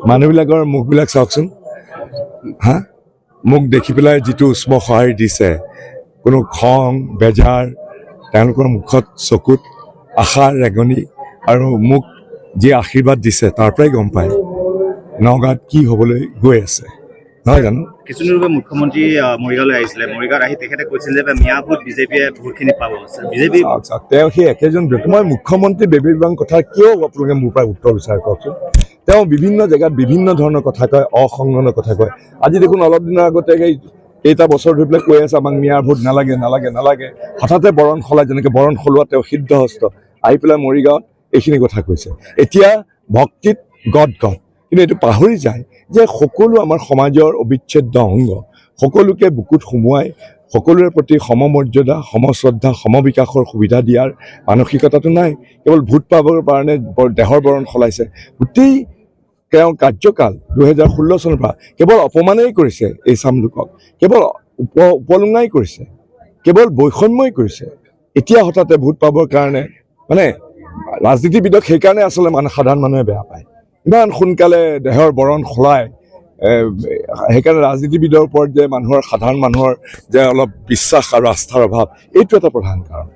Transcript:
মানুহবিলাকৰ মুখবিলাক চাওকচোন হা মোক দেখি পেলাই যিটো উষ্ম সঁহাৰি দিছে কোনো খং বেজাৰ তেওঁলোকৰ মুখত চকুত আশা ৰেঙনি আৰু মোক যি আশীৰ্বাদ দিছে তাৰ পৰাই গম পায় নগাঁৱত কি হ'বলৈ গৈ আছে নহয় জানো কিছুদিনৰ মুখ্যমন্ত্ৰী মৰিগাঁৱলৈ আহিছিলে মৰিগাঁৱত আহি তেখেতে কৈছিল যে মিয়া ভোট বিজেপিয়ে বহুতখিনি পাব বিজেপি তেওঁ সেই একেজন ব্যক্তি মই মুখ্যমন্ত্ৰী বেবীবাং কথা কিয় আপোনালোকে মোৰ পৰা উত্তৰ বিচাৰে কওকচোন তেওঁ বিভিন্ন জেগাত বিভিন্ন ধৰণৰ কথা কয় অসংলগ্ন কথা কয় আজি দেখোন অলপ দিনৰ আগতে কেইটা বছৰ ধৰি পেলাই কৈ আছে আমাক মিয়াৰ ভোট নালাগে নালাগে নালাগে হঠাতে বৰণ সলাই যেনেকৈ বৰণ সলোৱা তেওঁ সিদ্ধহস্ত আহি পেলাই মৰিগাঁৱত এইখিনি কথা কৈছে এতিয়া ভক্তিত গদ কিন্তু এইটো পাহৰি যায় যে সকলো আমাৰ সমাজৰ অবিচ্ছেদ্য অংগ সকলোকে বুকুত সুমুৱাই সকলোৰে প্ৰতি সমমৰ্যাদা সমশ্ৰদ্ধা সমবিকাশৰ সুবিধা দিয়াৰ মানসিকতাটো নাই কেৱল ভোট পাবৰ কাৰণে দেহৰ বৰণ সলাইছে গোটেই তেওঁ কাৰ্যকাল 2016 চনৰ পৰা কেৱল অপমানেই কৰিছে এই চাম লোকক কেৱল উপলুঙাই কৰিছে কেৱল বৈষম্যই কৰিছে এতিয়া হঠাতে ভোট পাবৰ কাৰণে মানে ৰাজনীতিবিদক সেইকাৰণে আচলতে সাধাৰণ মানুহে বেয়া পায় ইমান সোনকালে দেহৰ বৰণ সলাই সেইকাৰণে ৰাজনীতিবিদৰ ওপৰত যে সাধাৰণ মানুহৰ যে অলপ বিশ্বাস আৰু আস্থাৰ অভাৱ এইটো এটা প্ৰধান কাৰণ